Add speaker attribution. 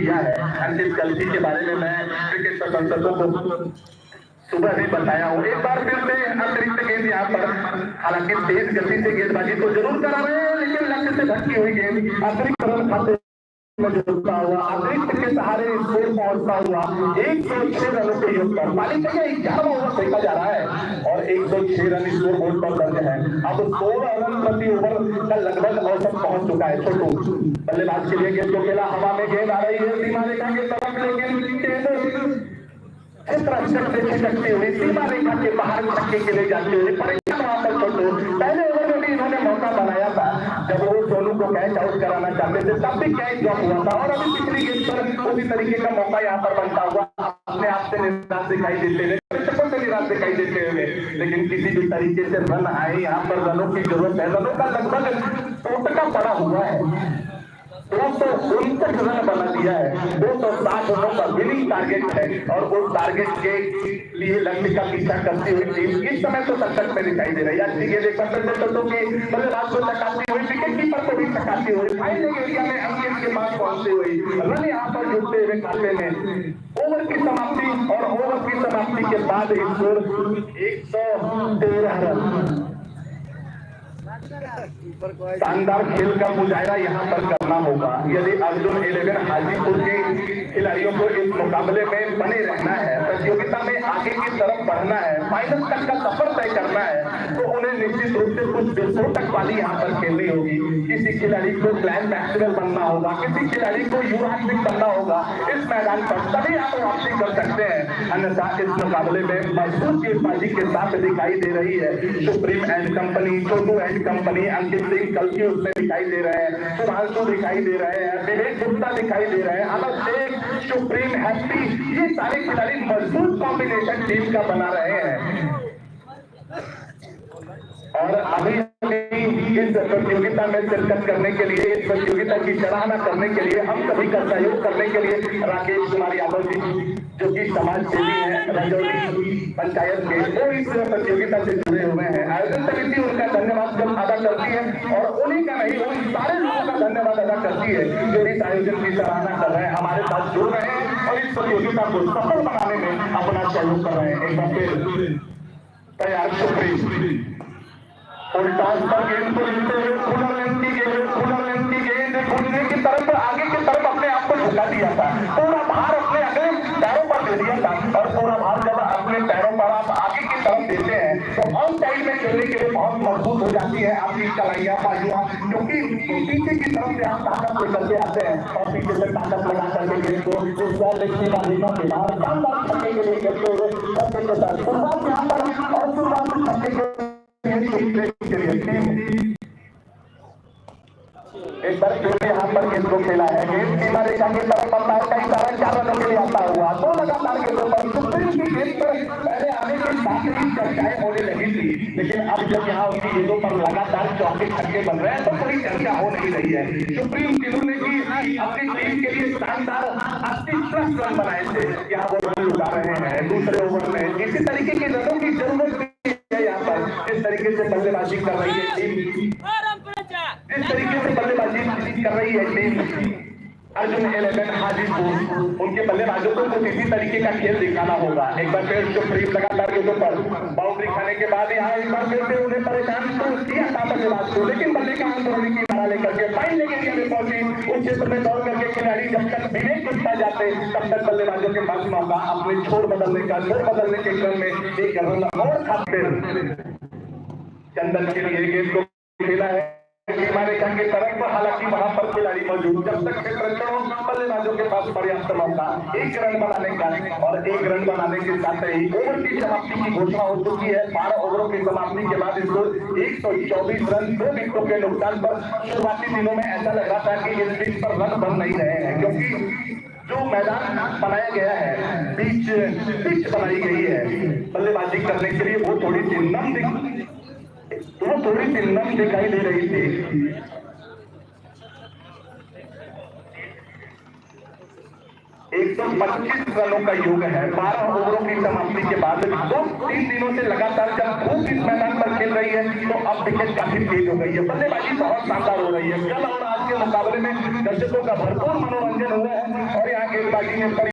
Speaker 1: किया है। अंकित कल्सी के बारे में मैं क्रिकेट प्रशंसकों को सुबह भी बताया हूँ। एक बार फिर से अतिरिक्त गेंद यहाँ पर, हालांकि तेज गति से गेंदबाजी तो जरूर करा रहे हैं, लेकिन लक्ष्य से भटकी हुई गेंद अतिरिक्त रन खाते में जुड़ता हुआ, अतिरिक्त के सहारे स्कोर पहुंचता हुआ 106 रनों के योग पर। मालिक का 11वां ओवर फेंका जा रहा है और 106 रन स्कोर बोर्ड पर दर्ज है। अब 16 रन प्रति ओवर का लगभग औसत पहुंच चुका है। छोटू बल्लेबाज के लिए गेंद को खेला, हवा में गेंद आ रही है सीमा रेखा की तरफ, लेकिन छिटकती हुई सीमा रेखा के बाहर छक्के के लिए जाते हुए परीक्षण वहां पर छोटू। पहले ओवर में भी इन्होंने मौका बनाया था जब वो सोनू को कैच आउट कराना चाहते थे, तब भी कैच ड्रॉप हुआ था और अभी पिछली गेंद पर उसी तरीके का मौका यहाँ पर बनता हुआ अपने आप से निराश दिखाई देते हुए, प्रेक्षकों से निराश दिखाई देते हुए, लेकिन किसी भी तरीके से रन आए। यहाँ पर रनों की जरूरत है, रनों का लगभग टोटका पड़ा हुआ है। 259 रन बना दिया है, 260 रनों का विनिंग टारगेट है और उस टारगेट के लिए लक्ष्य का पीछा करती हुई टीम इस समय तो संकट में दिखाई दे रही है। अच्छी गेंद बल्लेबाज को थकाती हुई, विकेट कीपर को भी थकाती हुई, फाइनल एरिया में अंकित के पास पहुंचती हुई, रन यहाँ पर जुटते हुए खाते में। ओवर की समाप्ति और ओवर की समाप्ति के बाद स्कोर 113 रन। शानदार खेल का मुजाहिरा यहाँ पर करना होगा यदि अर्जुन 11 हाजीपुर के खिलाड़ियों को इस मुकाबले में बने रहना है, प्रतियोगिता में आगे की तरफ बढ़ना है, फाइनल तक का सफर तय करना है, तो उन्हें निश्चित रूप से कुछ विस्फोटक वाली यहाँ पर खेलनी होगी। किसी खिलाड़ी को ग्लैन मैक्सवेल बनना होगा, किसी खिलाड़ी को युवराज सिंह बनना होगा इस मैदान पर, तभी आप वापसी कर सकते हैं। अन्यथा इस मुकाबले में मजबूत गेंदबाजी के साथ दिखाई दे रही है supreme and company, Chhotu and company, Ankit Singh कल्की उसमें दिखाई दे रहे हैं, सुभांशु दिखाई दे रहे हैं, विवेक गुप्ता दिखाई दे रहे हैं, अमर शेख, सुप्रीम, हैप्पी, ये सारे खिलाड़ी मजबूत कॉम्बिनेशन टीम का बना रहे हैं। और अभी इस प्रतियोगिता में शिरकत करने के लिए, इस प्रतियोगिता की सराहना करने के लिए, हम सभी का सहयोग करने के लिए राकेश कुमार यादव जी जो कि समाज सेवी है रजौली पंचायत के, वो इस प्रतियोगिता से जुड़े हुए हैं। आयोजन समिति उनका धन्यवाद अदा करती है और उन्हीं का नहीं, उन सारे लोगों का धन्यवाद अदा करती है जो इस आयोजन की सराहना कर रहे हैं, हमारे साथ जुड़ रहे हैं और इस प्रतियोगिता को सफल बनाने में अपना सहयोग कर रहे हैं। एक बार फिर तैयार सुप्रीम उल्टास पर गेंद को लेते हुए पुनर्लेन की गेंद घूमने की तरफ, आगे की तरफ अपने आप को झुका दिया था, पूरा भार अपने अगले पैरों पर दे दिया था और पूरा भार जब अपने पैरों पर आप आगे की तरफ देते हैं तो ऑन साइड में खेलने के लिए बहुत मजबूत हो जाती है आपकी कलाइयां बाजुआ, क्योंकि पीछे की तरफ से आप ताकत लेकर के आते हैं और पीछे से ताकत लगा करके गेंद को उस व्यक्ति मालिकों के बाहर शानदार छक्के के लिए खेलते हुए छक्के के साथ शुरुआत यहाँ पर और शुरुआत छक्के के एक बार फिर यहाँ पर गेंद को खेला है, गेंद सीमा रेखा की तरफ अंपायर का इशारा 4 रनों के लिए आता हुआ, दो लगातार गेंदों पर सुप्रीम की गेंद पर पहले आने के साथ ही चर्चाएं होने लगी थी, लेकिन अब जब यहाँ उनकी गेंदों पर लगातार चौके छक्के बन रहे हैं तो कोई चर्चा हो नहीं रही है। सुप्रीम जिन्होंने की अपनी टीम के लिए शानदार 80+ रन बनाए थे, यहाँ वो रन लुटा रहे हैं दूसरे ओवर में। इसी तरीके के रनों की जरूरत यहाँ पर जिस तरीके से बल्लेबाजी कर रही है टीम, जिस तरीके से बल्लेबाजी कर रही है टीम अर्जुन 11 हाजीपुर, उनके बल्लेबाजों को कुछ इसी तरीके का खेल दिखाना होगा। एक बार फिर सुप्रीम लगातार गेंदों पर बाउंड्री खाने के बाद यहाँ एक बार फिर से उन्हें परेशान तो किया था बल्लेबाज को, लेकिन बल्ले का अंदरूनी किनारा लेकर के फाइनल एरिया में पहुंची। उस क्षेत्र में दौड़ करके खिलाड़ी जब तक विवेक गुप्ता जाते तब तक बल्लेबाजों के पास मौका अपने छोर बदलने के क्रम में एक रन और खातिर चंदन के लिए गेंद को खेला है सीमा रेखा की तरफ, हालांकि वहां पर खिलाड़ी मौजूद, जब तक बल्लेबाजों के पास पर्याप्त मौका 1 रन बनाने का और 1 रन बनाने के साथ ही ओवर की समाप्ति की घोषणा हो चुकी है। 12 ओवरों की समाप्ति के बाद इसको 124 रन 2 विकेटों के नुकसान पर। शुरुआती दिनों में ऐसा लग रहा था कि इस पिच पर रन बन नहीं रहे हैं, क्योंकि जो मैदान बनाया गया है, पिच बनाई गई है बल्लेबाजी करने के लिए, वो थोड़ी सी नम दिखाई दे रही थी। 125 रनों का योग है 12 ओवरों की समाप्ति के बाद। 2-3 दिनों से लगातार जब धूप इस मैदान पर खेल रही है तो अब विकेट काफी तेज हो गई है, बल्लेबाजी बहुत शानदार हो रही है। कल और आज के मुकाबले में दर्शकों का भरपूर मनोरंजन हुआ है और यहाँ गेंदबाजी में